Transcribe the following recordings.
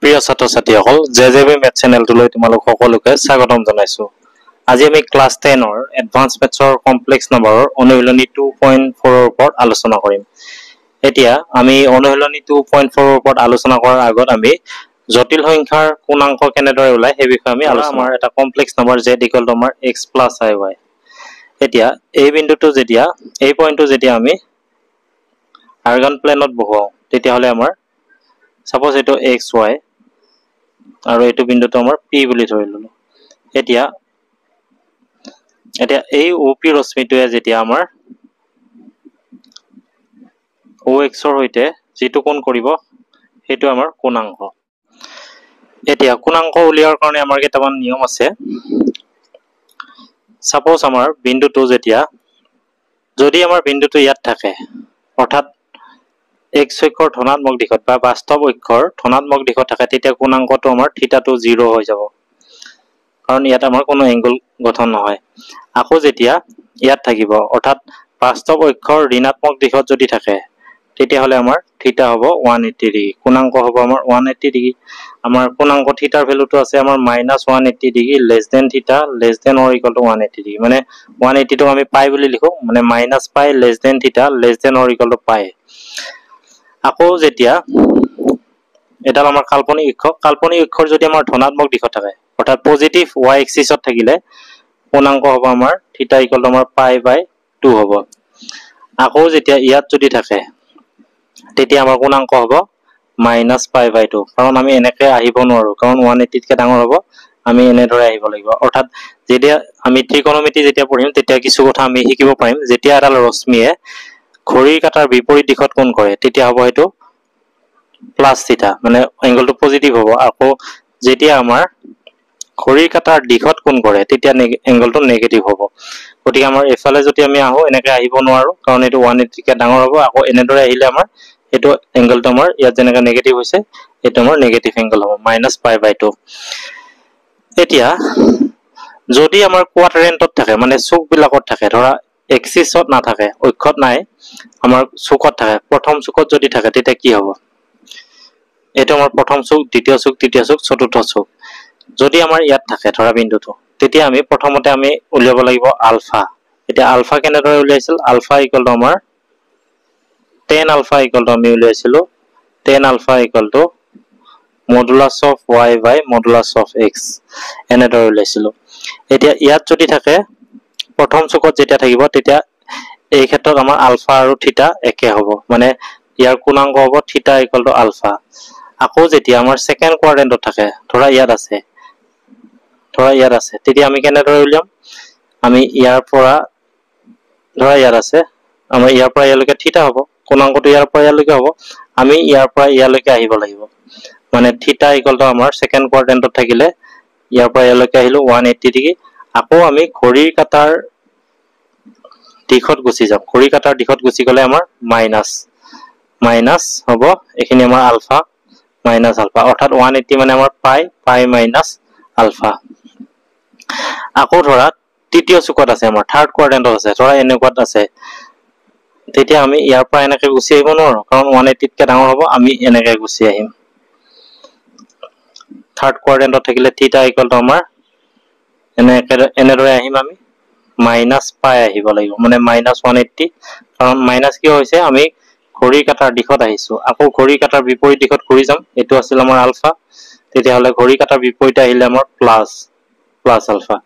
প্ৰিয় ছাত্ৰ ছাত্ৰীসকল জেজেবি মেথ চেনেলটোলৈ তোমালোক সকলোকে স্বাগতম জনাইছো। আজি আমি ক্লাছ 10ৰ এডভান্স মেথছৰ কমপ্লেক্স নম্বৰৰ অনুশীলনী 2.4ৰ ওপৰত আলোচনা কৰিম। এতিয়া আমি অনুশীলনী 2.4ৰ ওপৰত আলোচনা কৰাৰ আগত আমি জটিল সংখ্যাৰ পূৰ্ণাংক কেনেদৰে ওলায় সেই বিষয়ে আমি আলোচনা আমাৰ এটা কমপ্লেক্স নম্বৰ z = আমাৰ x + iy। এতিয়া এই বিন্দুটো যেতিয়া এই পইণ্টটো যেতিয়া আমি আৰ্গান প্লেনত বহুৱাও তেতিয়াহ'লে আমাৰ সাপোজ এটো xy আৰু এটো বিন্দুটো আমাৰ p বুলি ধৰি ললো। এতিয়া এই OP ৰশ্মিটোৱে যেতিয়া আমাৰ OX ৰ সৈতে যেটো কোণ কৰিব হেতু আমাৰ কোণাংক। এতিয়া কোণাংক উলিয়াৰ কাৰণে আমাৰ কেইটামান নিয়ম আছে। সাপোজ আমাৰ বিন্দুটো যেতিয়া যদি আমাৰ বিন্দুটো ইয়াত থাকে অৰ্থাৎ x অক্ষৰ ধনাত্মক দিশত বা বাস্তৱ অক্ষৰ ধনাত্মক দিশত থাকে তেতিয়া কোণাংকটো আমাৰ থিতাটো 0 হৈ যাব, কাৰণ ইয়াত আমাৰ কোনো এংগল গঠন নহয়। আকৌ যেতিয়া ইয়াত থাকিব অৰ্থাৎ বাস্তৱ অক্ষৰ ঋণাত্মক দিশত যদি থাকে তেতিয়াহ'লে আমাৰ থিতা হ'ব 180 ডিগ্ৰী, কোণাংক হ'ব আমাৰ 180 ডিগ্ৰী। আমাৰ কোণাংক থিতাৰ ভ্যালুটো আছে আমাৰ -180 degree less than theta less than or equal to 180 degree, মানে 180 টো আমি পাই বুলি লিখো, মানে -π less than theta less than or equal to pi. আকৌ যেতিয়া এডাল আমাৰ কাল্পনিক অক্ষৰ যদি আমাৰ ধনাত্মক দিশত থাকে অৰ্থাৎ পজিটিভ y এক্সিছত থাকিলে কোণাংক হ'ব আমাৰ থিতা ইকুৱেল টু আমাৰ π/2 হ'ব। আকৌ যেতিয়া ইয়াত যদি থাকে তেতিয়া আমাৰ কোণাংক হ'ব -π/2, কাৰণ আমি এনেকৈ আহিব নোৱাৰো, কাৰণ 180 তকৈ ডাঙৰ হ'ব, আমি এনেদৰে আহিব লাগিব। অৰ্থাৎ যেতিয়া আমি ত্ৰিকোণমিতি যেতিয়া পঢ়িম তেতিয়া কিছু কথা আমি শিকিব পাৰিম। যেতিয়া এডাল ৰশ্মিয়ে ঘড়ীৰ কাঁটাৰ বিপৰীত দিশত কোণ কৰে তেতিয়া হ'ব হেতু প্লাস থিতা, মানে এংগলটো পজিটিভ হ'ব। আকৌ যেতিয়া আমাৰ ঘড়ীৰ কাঁটাৰ দিশত কোণ কৰে তেতিয়া এংগলটো নেগেটিভ হ'ব। গতিকে আমাৰ এফালে যদি আমি আহো এনেকৈ আহিব নোৱাৰো, কাৰণ এটো 180 তকৈ ডাঙৰ হ'ব। আকৌ এনেদৰে আহিলে আমাৰ এটো এংগলটো আমাৰ ইয়াত যেনেকৈ নেগেটিভ হৈছে এটো আমাৰ নেগেটিভ এংগল হ'ব -π/2। এতিয়া যদি আমাৰ কোৱাড্ৰেন্টত থাকে মানে চুক বিলাকত থাকে, ধৰা এক্সিছত নাথাকে অক্ষত নাই আমাৰ চুকত থাকে, প্ৰথম চুকত যদি থাকে তেতিয়া কি হ'ব? এটো আমাৰ প্ৰথম চুক, দ্বিতীয় চুক, তৃতীয় চুক, চতুৰ্থ চুক। যদি আমাৰ ইয়াত থাকে ধৰা বিন্দুটো তেতিয়া আমি প্ৰথমতে আমি উলিয়াব লাগিব আলফা। এতিয়া আলফা কেনেদৰে উলিয়াইছিল? আলফা ইকুৱেল টু আমাৰ tan আলফা ইকুৱেল টু আমি উলিয়াইছিলো tan alpha equal to modulus of y by modulus of x এনেদৰে উলিয়াইছিলো। এতিয়া ইয়াত যদি থাকে প্ৰথম চুকত যেতিয়া থাকিব তেতিয়া এই ক্ষেত্ৰত আমাৰ আলফা আৰু থিতা একে হ'ব, মানে ইয়াৰ কোণাংক হ'ব থিতা ইকুৱেল টু আলফা। আকৌ যেতিয়া আমাৰ সেকেন্ড কোৱাড্ৰেন্টত থাকে, ধৰা ইয়াত আছে তেতিয়া আমি কেনেদৰে উলিয়াম? আমি ইয়াৰ পৰা ধৰা ইয়াত আছে, আমাৰ ইয়াৰ পৰা ইয়ালৈকে থিতা হ'ব, কোণাংকটো ইয়াৰ পৰা ইয়ালৈকে হ'ব, আমি ইয়াৰ পৰা ইয়ালৈকে আহিব লাগিব, মানে থিতা ইকুৱেল টু আমাৰ সেকেন্ড কোৱাড্ৰেন্টত থাকিলে ইয়াৰ পৰা ইয়ালৈকে আহিলো 180 ডিগ্ৰী। আকৌ আমি ঘড়ীৰ কাঁটাৰ দিশত গুচি যাম, ঘড়ীৰ কাঁটাৰ দিশত গুচি গ'লে আমাৰ মাইনাছ হ'ব, এইখিনি আমাৰ আলফা মাইনাছ আলফা, অৰ্থাৎ 180 মানে আমাৰ π মাইনাছ আলফা। আকৌ ধৰা তৃতীয় চুকত আছে, আমাৰ থাৰ্ড কোৱাড্ৰেন্টত আছে, ধৰা এনেকুৱাত আছে, তেতিয়া আমি ইয়াৰ পৰা এনেকৈ গুচি আহিব নোৱাৰো, কাৰণ 180 তকৈ ডাঙৰ হ'ব, আমি এনেকৈ গুচি আহিম। থাৰ্ড কোৱাড্ৰেন্টত থাকিলে থিতা ইকুৱেল টু আমাৰ এনেদৰে আহিম, আমি -π আহিব লাগিব, মানে -180, কাৰণ মাইনাছ কিয় হৈছে? আমি ঘড়ীৰ কাঁটাৰ দিশত আহিছো, আকৌ ঘড়ীৰ কাঁটাৰ বিপৰীত দিশত ঘূৰি যাম, এইটো আছিল আমাৰ আলফা, তেতিয়াহ'লে ঘড়ীৰ কাঁটাৰ বিপৰীতে আহিলে আমাৰ প্লাছ আলফা,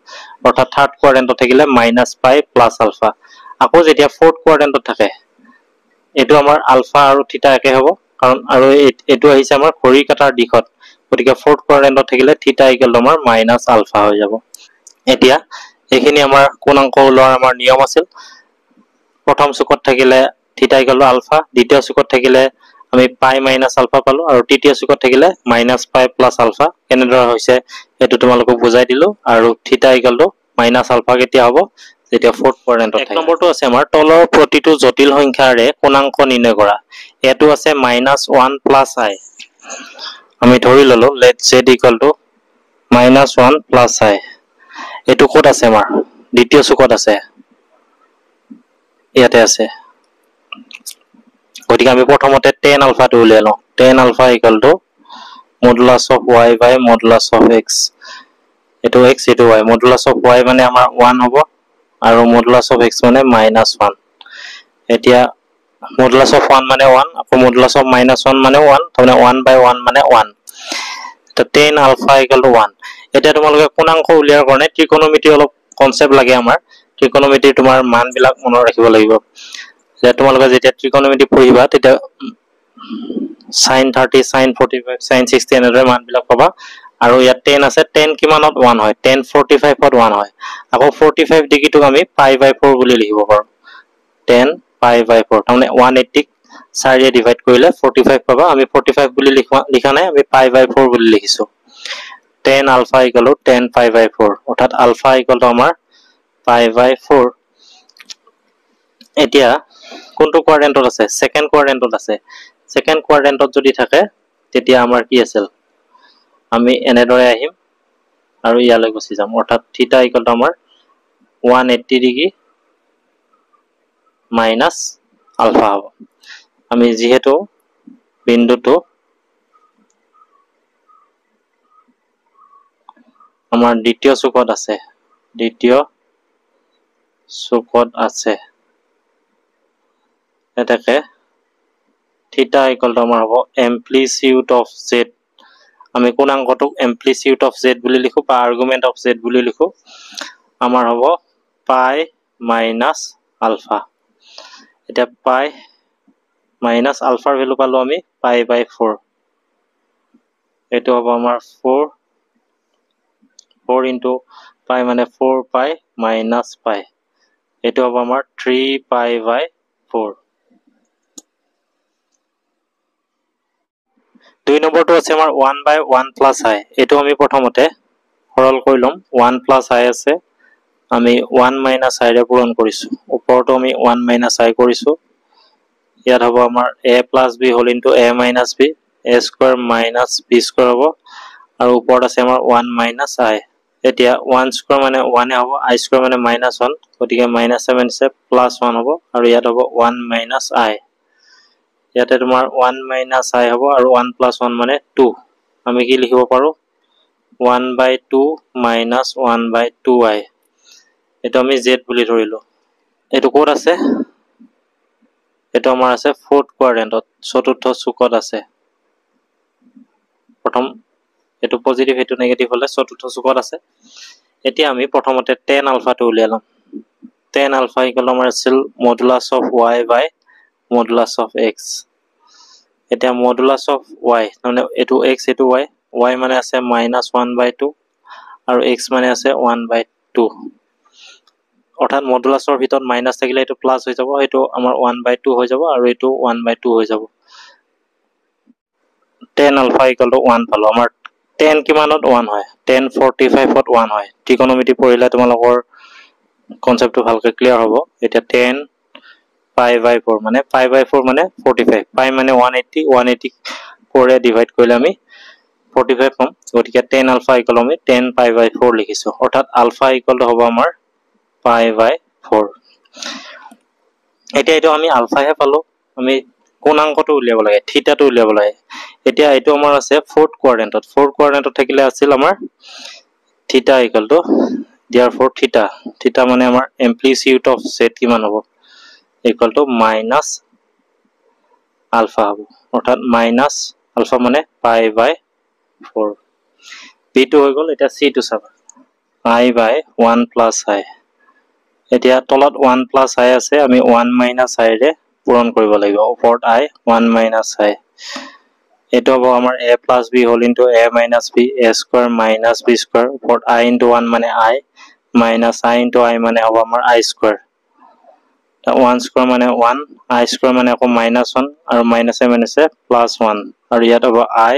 অৰ্থাৎ থাৰ্ড কোৱাড্ৰেন্টত থাকিলে -π প্লাছ আলফা। আকৌ যেতিয়া ফৰ্থ কোৱাড্ৰেন্টত থাকে এইটো আমাৰ আলফা আৰু থিতা একে হ'ব, কাৰণ আৰু এইটো আহিছে আমাৰ ঘড়ীৰ কাঁটাৰ দিশত, গতিকে ফৰ্থ কোৱাড্ৰেন্টত থাকিলে থিতা ইকুৱেল টু আমাৰ মাইনাছ আলফা হৈ যাব। এতিয়া এইখিনি আমাৰ কোণাংক ওলোৱাৰ আমাৰ নিয়ম আছিল। প্ৰথম চুকত থাকিলে থিতা ইকুৱেল টু আলফা, দ্বিতীয় চুকত থাকিলে আমি π মাইনাছ আলফা পালো, আৰু তৃতীয় চুকত থাকিলে -π প্লাছ আলফা। কেনেদৰে হৈছে এইটো তোমালোকক বুজাই দিলো। আৰু থিতা ইকুৱেল টু মাইনাছ আলফা কেতিয়া হ'ব? যেতিয়া ফৰ্থ কোৱাড্ৰেন্টত থাকে। এক নম্বৰটো আছে আমাৰ তলৰ প্ৰতিটো জটিল সংখ্যাৰে কোণাংক নিৰ্ণয় কৰা। এটো আছে -1 প্লাছ i, আমি ধৰি ললো let z equal to -1 plus i। এইটো ক'ত আছে? আমাৰ দ্বিতীয় চুকত আছে, ইয়াতে আছে, গতিকে আমি প্ৰথমতে tan আলফাটো উলিয়াই লওঁ। tan alpha equal to modulus of y by modulus of x এটো x এটো y মডুলাস অফ y মানে আমাৰ 1 হ'ব আৰু মডুলাস অফ x মানে -1 এতিয়া মডুলাস অফ 1 মানে 1 আকৌ মডুলাস অফ -1 মানে 1 তাৰমানে 1 বাই 1 মানে 1 তো tan alpha = 1 এতিয়া তোমালোকে কোণাংক উলিয়াৰ কাৰণে ত্ৰিকোণমিতি অলপ কনসেপ্ট লাগে আমাৰ ত্ৰিকোণমিতি তোমাৰ মান বিলাক মনত ৰাখিব লাগিব যে তোমালোকে যেতিয়া ত্ৰিকোণমিতি পঢ়িবা তেতিয়া sin 30 sin 45 sin 60 এনেদৰে মান বিলাক পাবা আৰু ইয়াত tan আছে tan কিমানত 1 হয় tan 45 ত 1 হয় আকৌ 45 ডিগ্ৰীটোক আমি π/4 বুলি লিখিব পাৰো tan π/4 তাৰমানে 180 4 এ ডিভাইড কৰিলে 45 পাবা আমি 45 বুলি লিখা নাই আমি π/4 বুলি লিখিছো tan alpha = tan π/4 অৰ্থাৎ alpha = আমাৰ π/4 এতিয়া কোনটো কোৱাড্ৰেন্টত আছে সেকেন্ড কোৱাড্ৰেন্টত আছে সেকেন্ড কোৱাড্ৰেন্টত যদি থাকে তেতিয়া আমাৰ কি আছিল আমি এনেদৰে আহিম আৰু ইয়ালৈ গুচি যাম অৰ্থাৎ থিটা = আমাৰ 180 ডিগ্ৰী মাইনাস আলফা হ'ব আমি যেহেতু বিন্দুটো আমাৰ দ্বিতীয় চুকত আছে এটাকে থিটা = আমাৰ হ'ব এম্প্লিটিউড অফ z আমি কোণাংকটোক এম্প্লিটিউড অফ z বুলি লিখো বা আৰ্গুমেন্ট অফ z বুলি লিখো আমাৰ হ'ব পাই মাইনাস আলফা এটা পাই মাইনাস আলফাৰ ভ্যালু পালো আমি π/4 এটো হ'ব আমাৰ 4 into পাই মানে 4 পাই মাইনাস পাই এটো হ'ব আমাৰ 3 π/4 দুই নম্বৰটো আছে আমাৰ 1/1 + i এটো আমি প্ৰথমতে সৰল কৰি লম 1 + i আছে আমি 1 - i ৰে পূৰণ কৰিছো ওপৰটো আমি 1 - i কৰিছো ইয়াত হ'ব আমাৰ a + b * a - b a² - b² হ'ব আৰু ওপৰত আছে আমাৰ 1 - i এতিয়া 1² মানে 1 হ'ব i² মানে -1 গতিকে -7 আছে +1 হ'ব আৰু ইয়াত হ'ব 1 - i ইয়াতে তোমাৰ 1 - i হ'ব আৰু 1 + 1 মানে 2 আমি কি লিখিব পাৰো 1/2 - 1/2i এটো আমি z বুলি ধৰিলো এটো ক'ত আছে এটো আমাৰ আছে ফোৰ্থ কোৱাড্ৰেন্টত চতুৰ্থ চুকত আছে প্ৰথম এটো পজিটিভ এটো নেগেটিভ হলে চতুৰ্থ চুকত আছে এতিয়া আমি প্ৰথমতে tan alpha টো উলিয়াম tan alpha = আমাৰ আছিল modulus of y by modulus of x এতিয়া মডুলাস অফ y মানে এটো x এটো y মানে আছে -1/2 আৰু x মানে আছে 1/2 অৰ্থাৎ মডুলাসৰ ভিতৰত মাইনাস থাকিলে এটো প্লাস হৈ যাব এটো আমাৰ 1/2 হৈ যাব আৰু এটো 1/2 হৈ যাব tan alpha = 1 পালো আমাৰ tan কিমানত 1 হয় tan 45 ত 1 হয় ত্ৰিকোণমিতি পঢ়িলে তোমালোকৰ কনসেপ্টটো ভালকৈ ক্লিয়াৰ হ'ব এটা tan π/4 মানে π/4 মানে 45 পাই মানে 180 4 এ ডিভাইড কৰিলে আমি 45 পাম গতিকে tan alpha = আমি tan π/4 লিখিছো অৰ্থাৎ alpha = হ'ব আমাৰ π/4 এতিয়া এটো আমি আলফা হে পালো আমি কোণাংকটো উলিয়াব লাগে থিটাটো উলিয়াব লাগে এতিয়া এটো আমাৰ আছে ফোৰ্থ কোৱাড্ৰেন্টত থাকিলে আছিল আমাৰ থিটা = therefore থিটা মানে আমাৰ এম্প্লিটিউড অফ z কিমান হ'ব = মাইনাস আলফা হ'ব অৰ্থাৎ মাইনাস আলফা মানে π/4 b টো হৈ গল এতিয়া c টো চাবা i/1 + i এতিয়া তলত 1 + i আছে আমি 1 - i ৰে পূৰণ কৰিব লাগিব ওপৰত i 1 - i এটো হ'ব আমাৰ a + b * a - b a² - b² ওপৰত i * 1 মানে i - i * i মানে হ'ব আমাৰ i² 1² মানে 1 i² মানে আকৌ -1 আৰু -7 আছে +1 আৰু ইয়াত হ'ব i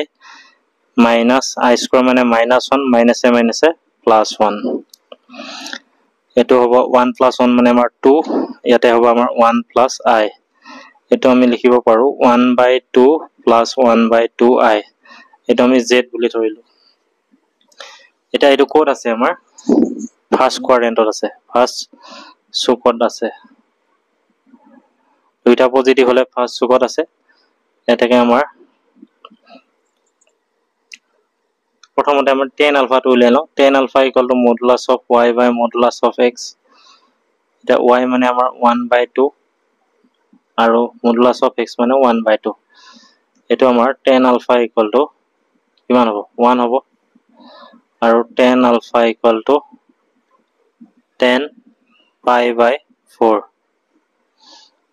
i² মানে -1 -7 আছে +1 এটো হ'ব 1 + 1 মানে আমাৰ 2 ইয়াতে হ'ব আমাৰ 1 + i এটো আমি লিখিব পাৰো 1/2 + 1/2i এটো আমি z বুলি ধৰিলো এটা এটো কোড আছে আমাৰ ফাৰ্স্ট কোৱাড্ৰেন্টত আছে ফাৰ্স্ট চুকত আছে দুইটা পজিটিভ হলে ফাৰ্স্ট চুকত আছে এটাকে আমাৰ প্ৰথমতে আমাৰ tan alpha টো উলিয়াই লওঁ tan alpha equal to modulus of y by modulus of x এটা y মানে আমাৰ 1/2 আৰু modulus of x মানে 1/2 এটো আমাৰ tan alpha equal to কিমান হ'ব 1 হ'ব আৰু tan alpha equal to tan pi by 4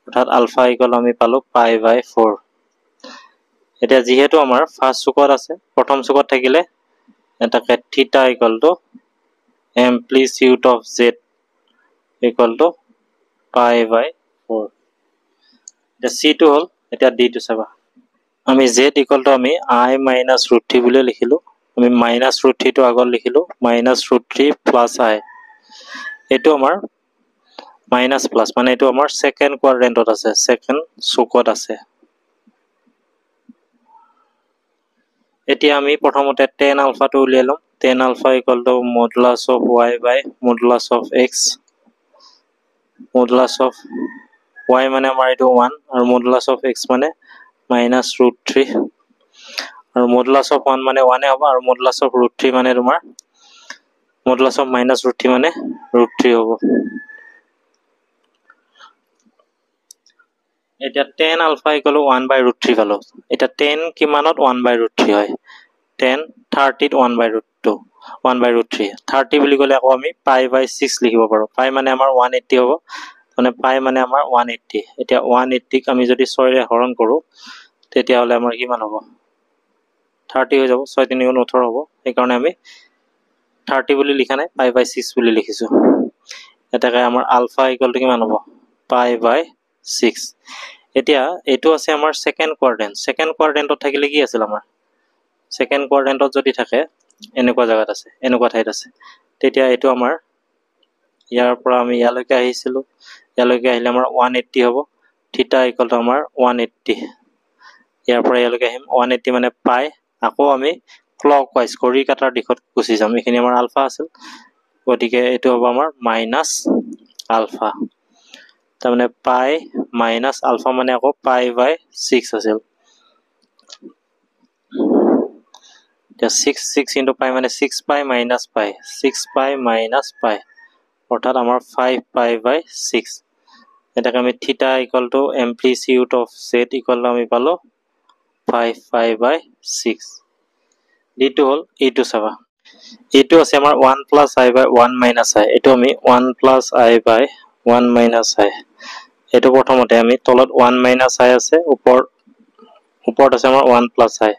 অৰ্থাৎ alpha equal আমি পালো pi by 4 এতিয়া যেহেতু আমাৰ ফাৰ্স্ট চুকত আছে প্ৰথম চুকত থাকিলে এটাকে theta equal to amplitude of z equal to pi by 4 এটা c টো হল এটা d টো চাবা আমি z equal to আমি I minus root 3 বুলি লিখিলো আমি minus root 3 টো আগত লিখিলো minus root 3 plus I এটো আমাৰ minus plus মানে এটো আমাৰ সেকেন্ড কোয়াড্ৰেন্টত আছে সেকেন্ড চুকত আছে এতিয়া আমি প্ৰথমতে tan alpha টো উলিয়াই লম tan alpha equal to modulus of y by modulus of x modulus of y মানে আমাৰ এটো 1 আৰু modulus of x মানে minus root 3 আৰু modulus of 1 মানে 1 এ হ'ব আৰু modulus of root 3 মানে তোমাৰ modulus of minus root 3 মানে root 3 হ'ব এটা tan alpha equal to 1 by root 3 পালো এটা tan কিমানত 1 by root 3 হয় tan 30 to 1 by root 2 1 by root 3 30 বুলি কলে আকৌ আমি pi by 6 লিখিব পাৰো pi মানে আমাৰ 180 হ'ব মানে pi মানে আমাৰ 180 এতিয়া 180 ক আমি যদি 6 ৰে হৰণ কৰো তেতিয়া হলে আমাৰ কিমান হ'ব 30 হৈ যাব 6 3 গুণ 18 হ'ব এই কাৰণে আমি 30 বুলি লিখা নাই pi by 6 বুলি লিখিছো এটাকে আমাৰ alpha equal to কিমান হ'ব pi by 6 এতিয়া এটো আছে আমাৰ সেকেন্ড কোয়াড্ৰেন্টত থাকিলে কি আছিল আমাৰ সেকেন্ড কোয়াড্ৰেন্টত যদি থাকে এনেকুৱা জায়গাত আছে এনেকুৱা ঠাইত আছে তেতিয়া এটো আমাৰ ইয়াৰ পৰা আমি ইয়ালৈকে আহিছিলো ইয়ালৈকে আহিলে আমাৰ 180 হ'ব থিটা ইকুৱেল টু আমাৰ 180 ইয়াৰ পৰা ইয়ালৈকে আহিম 180 মানে পাই আকৌ আমি ক্লকৱাইজ ঘড়ী কাটাৰ দিশত গুচি যাম এখিনি আমাৰ আলফা আছিল গতিকে এটো হ'ব আমাৰ মাইনাস আলফা তাৰমানে পাই মাইনাস আলফা মানে আকৌ পাই বাই 6 আছিল এতিয়া 6 into pi মানে 6 pi minus pi 6 pi minus pi অৰ্থাৎ আমাৰ 5 pi by 6 এটাকে আমি থিটা equal to amplitude of z equal to আমি পালো 5 pi by 6 d2 hall e2 চাবা e2 আছে আমাৰ 1 plus I by 1 minus I এটো আমি 1 plus I by 1 minus I এটো প্ৰথমতে আমি তলত 1 minus I আছে ওপৰত আছে আমাৰ 1 plus I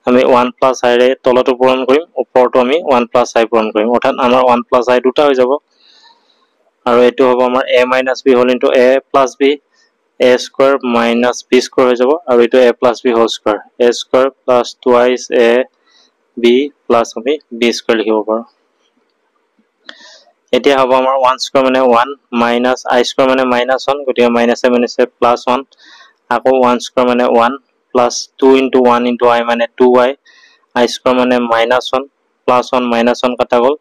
আমি 1 plus I ৰে তলটো পূৰণ কৰিম ওপৰটো আমি 1 plus I পূৰণ কৰিম অৰ্থাৎ আমাৰ 1 plus I দুটা হৈ যাব আৰু এটো হ'ব আমাৰ a minus b whole into a plus b a square minus b square হৈ যাব আৰু এটো a plus b whole square a square plus twice a b plus আমি b square লিখিব পাৰো এতিয়া হ'ব আমাৰ 1 square মানে 1 minus I square মানে minus 1 গতিকে minus a minus a plus 1 আকৌ 1 square মানে 1 plus 2 into 1 into I মানে 2y I square মানে minus 1 plus 1 minus 1 কাটা গল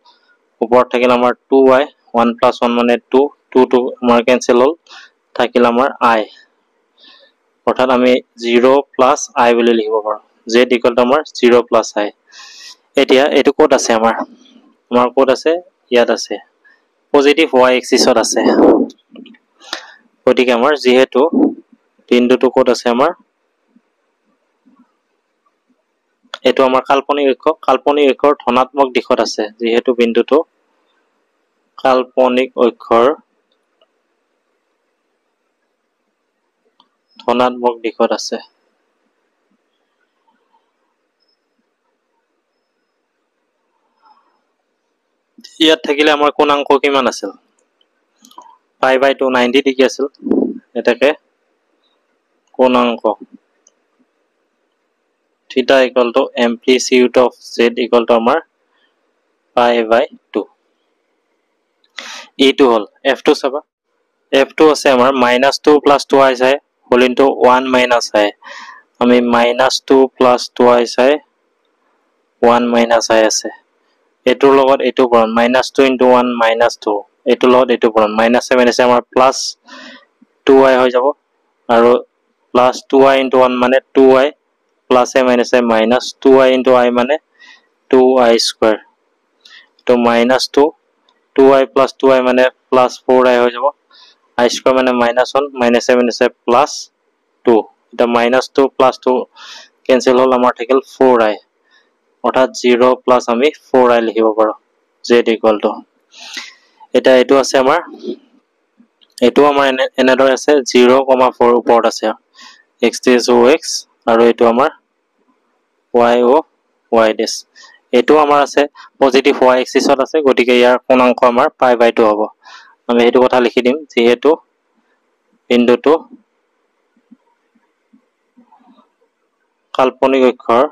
ওপৰত থাকিল আমাৰ 2y 1 plus 1 মানে 2 2 আমাৰ কেনসেল হল থাকিল আমাৰ I অৰ্থাৎ আমি 0 plus I বুলি লিখিব পাৰো z equal to আমাৰ 0 plus I এতিয়া এটো কোড আছে আমাৰ কোড আছে ইয়াত আছে পজিটিভ y এক্সিসত আছে গতিকে আমাৰ যেহেতু বিন্দুটো কোড আছে আমাৰ এটো আমাৰ কাল্পনিক অক্ষৰ ধনাত্মক দিশত আছে যেহেতু বিন্দুটো কাল্পনিক অক্ষৰ ধনাত্মক দিশত আছে ইয়াত থাকিলে আমাৰ কোণাংক কিমান আছিল pi by 2 90 ডিগ্ৰী আছিল এটাকে কোণাংক theta equal to amplitude of z equal to আমাৰ pi by 2 e2 hall f2 চাবা f2 আছে আমাৰ -2 plus 2i চাই whole into 1 minus I আমি -2 plus 2i চাই 1 minus I আছে এটোৰ লগত এটো পৰণ -2 into 1 -2 এটোৰ লগত এটো পৰণ -7 আছে আমাৰ plus 2i হৈ যাব আৰু plus 2i into 1 মানে 2i plus a minus a minus 2i into I মানে 2i square to minus 2 2i plus 2i মানে plus 4i হৈ যাব I square মানে minus 1 minus 7 is a plus 2 এটা minus 2 plus 2 cancel হল আমাৰ থাকিল 4i অৰ্থাৎ 0 plus আমি 4i লিখিব পাৰো z equal to এটা এটো আছে আমাৰ এটো আমাৰ এনেদৰে আছে 0,4 ওপৰত আছে x dash ox আৰু এটো আমাৰ y o y dash এটো আমাৰ আছে পজিটিভ y axisত আছে গতিকে ইয়াৰ কোণাংক আমাৰ pi by 2 হ'ব আমি হেতু কথা লিখি দিম যেহেতু বিন্দুটো কাল্পনিক অক্ষৰ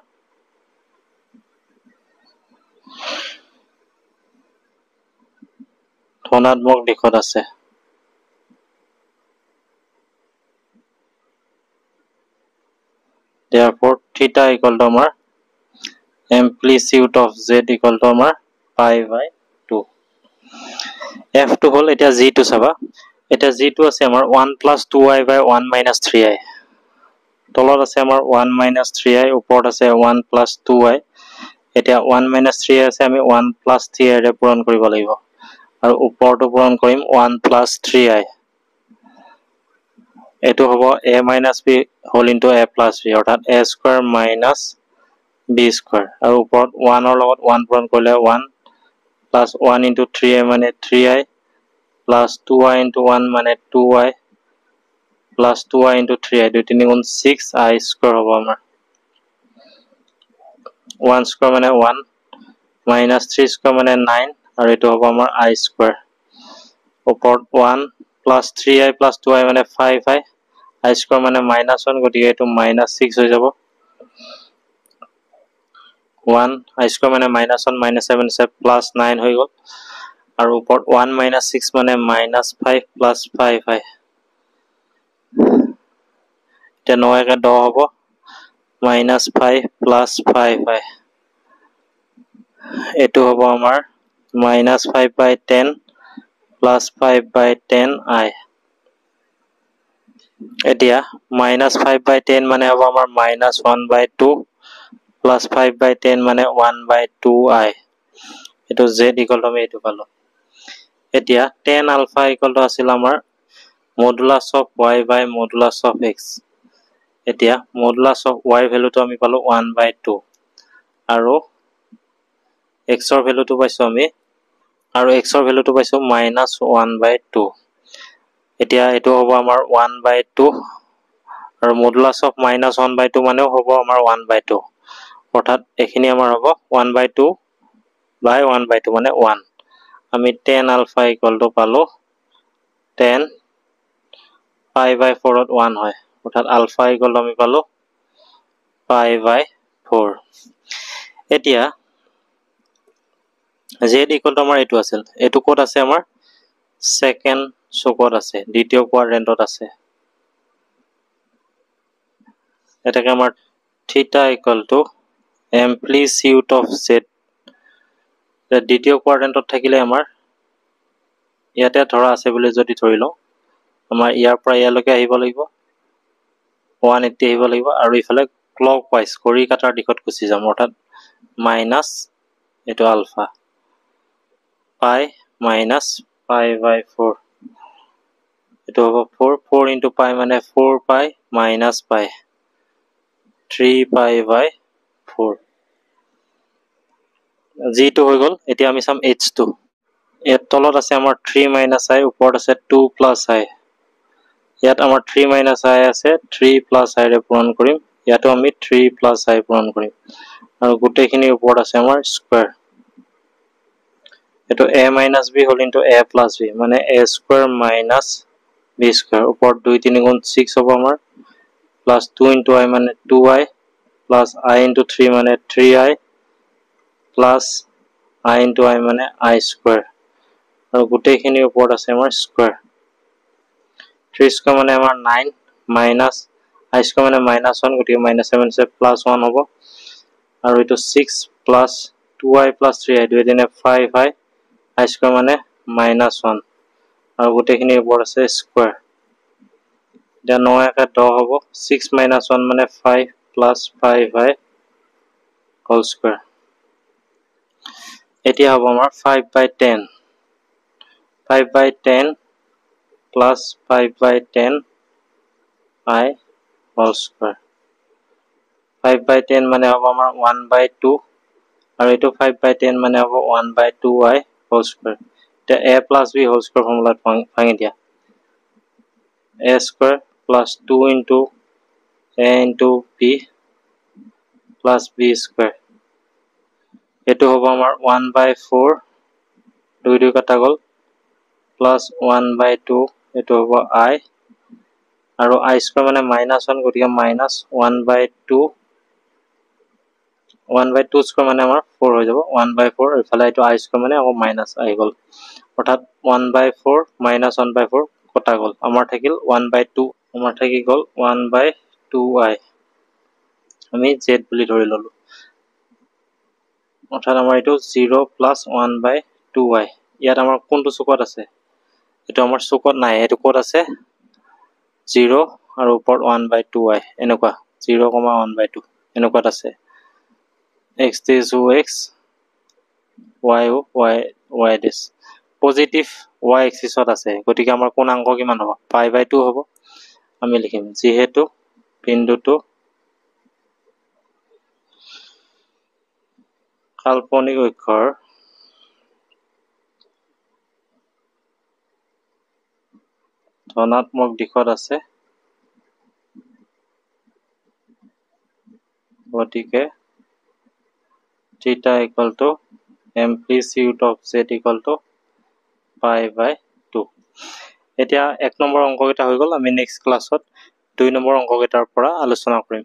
ধনাত্মক দিশত আছে therefore theta equal to আমাৰ amplitude of z equal to আমাৰ pi by 2 f to হল এটা g to চাবা এটা g to আছে আমাৰ 1 plus 2i by 1 minus 3i তলত আছে আমাৰ 1 minus 3i ওপৰত আছে 1 plus 2i এতিয়া 1 minus 3i আছে আমি 1 plus 3i ৰে পূৰণ কৰিব লাগিব আৰু ওপৰটো পূৰণ কৰিম 1 plus 3i এটো হ'ব a minus b whole into a plus b অৰ্থাৎ a square minus b square আৰু ওপৰত 1 ৰ লগত 1 পূৰণ কৰিলে 1 plus 1 into 3i মানে 3i plus 2i into 1 মানে 2i plus 2i into 3i 2 3 গুণ 6i square হ'ব আমাৰ 1 square মানে 1 minus 3 square মানে 9 আৰু এটো হ'ব আমাৰ i square ওপৰত 1 plus 3i plus 2i মানে 5i i square মানে minus 1 গতিকে এটো minus 6 হৈ যাব 1 i square মানে minus 1 minus 7 is plus 9 হৈ গল আৰু ওপৰত 1 minus 6 মানে minus 5 plus 5i তে 9 একে 10 হ'ব minus 5 plus 5i এটো হ'ব আমাৰ minus 5 by 10 plus 5 by 10i এতিয়া minus 5 by 10 মানে হ'ব আমাৰ minus 1 by 2 plus 5 by 10 মানে 1 by 2i এটো z equal to আমি এটো পালো এতিয়া tan alpha equal to আছিল আমাৰ modulus of y by modulus of x এতিয়া modulus of y value to আমি পালো 1 by 2 আৰু x ৰ value to পাইছো আমি আৰু x ৰ value to পাইছো minus 1 by 2 এতিয়া এটো হ'ব আমাৰ 1 by 2 আৰু modulus of minus 1 by 2 মানেও হ'ব আমাৰ 1 by 2 অৰ্থাৎ এখিনি আমাৰ হ'ব 1 by 2 by 1 by 2 মানে 1 আমি tan alpha equal to পালো tan pi by 4 ত 1 হয় অৰ্থাৎ alpha equal to আমি পালো pi by 4 এতিয়া z equal to আমাৰ এটো আছিল এটো কোড আছে আমাৰ সেকেন্ড চকত আছে দ্বিতীয় কোয়াড্ৰেন্টত আছে এটাকে আমাৰ theta equal to amplitude of z দ্বিতীয় কোয়াড্ৰেন্টত থাকিলে আমাৰ ইয়াতে ধৰা আছে বুলি যদি ধৰিলো আমাৰ ইয়াৰ পৰা ইয়ালৈকে আহিব লাগিব 180 আহিব লাগিব আৰু ইফালে ক্লকৱাইজ কৰি কাটাৰ দিশত গুচি যাম অৰ্থাৎ মাইনাস এটো ULFA pi minus pi by 4 এটো হ'ব 4 into pi মানে 4 pi minus pi 3 pi by 4 g2 হৈ গল এতিয়া আমি চাম h2 এত তলত আছে আমাৰ 3 minus i ওপৰত আছে 2 plus i ইয়াত আমাৰ 3 minus i আছে 3 plus i ৰে পূৰণ কৰিম ইয়াতো আমি 3 plus i পূৰণ কৰিম আৰু গোটেইখিনি ওপৰত আছে আমাৰ স্কয়াৰ এটো a minus b whole into a plus b মানে a square minus b square ওপৰত 2 3 গুণ 6 হ'ব আমাৰ plus 2 into i মানে 2i plus i into 3 মানে 3i plus i into i মানে i square আৰু গোটেইখিনি ওপৰত আছে আমাৰ স্কয়াৰ 3 স্কয়াৰ মানে আমাৰ 9 minus i square মানে -1 গতিকে -7 সে +1 হ'ব আৰু এটো 6 plus 2i plus 3i দুই দিনে 5i i square মানে -1 আৰু গোটেইখিনি ওপৰত আছে স্কয়াৰ এতিয়া 9 একা 10 হ'ব 6 - 1 মানে 5 plus 5i whole square এতিয়া হ'ব আমাৰ 5/10 5/10 plus 5/10 I whole square 5/10 মানে হ'ব আমাৰ 1/2 আৰু এইটো 5/10 মানে হ'ব 1/2I whole square এতিয়া a plus b whole square ফৰ্মুলাত ভাঙি দিয়া a square plus 2 into a into b plus b square এইটো হ'ব আমাৰ 1/4 2 কাটা গ'ল plus 1/2 এইটো হ'ব I আৰু I square মানে -1 গতিকে -1/2 1/2 square মানে আমাৰ 4 হৈ যাব 1/4 ইফালে এইটো I square মানে আকৌ মাইনাস আহি গ'ল অৰ্থাৎ 1/4 -1/4 কটা গ'ল আমাৰ থাকিল 1/2 আমাৰ থাকি গ'ল 1/2I আমি z বুলি ধৰি ললো অৰ্থাৎ আমাৰ এইটো 0 plus 1/2I ইয়াত আমাৰ কোনটো চুকত আছে এইটো আমাৰ চুকত নাই এইটো ক'ত আছে 0 আৰু ওপৰত 1/2I এনেকুৱা 0, 1/2 এনেকুৱাত আছে x this x y y this positive y এক্সিছত আছে গতিকে আমাৰ কোণাংক কিমান হ'ব π/2 হ'ব আমি লিখিম যেহেতু বিন্দুটো কাল্পনিক অক্ষৰ ধনাত্মক দিশত আছে গতিকে theta equal to amplitude of z equal to π/2 এতিয়া 1 নম্বৰ অংককেইটা হৈ গ'ল আমি নেক্সট ক্লাছত 2 নম্বৰ অংককেইটাৰ পৰা আলোচনা কৰিম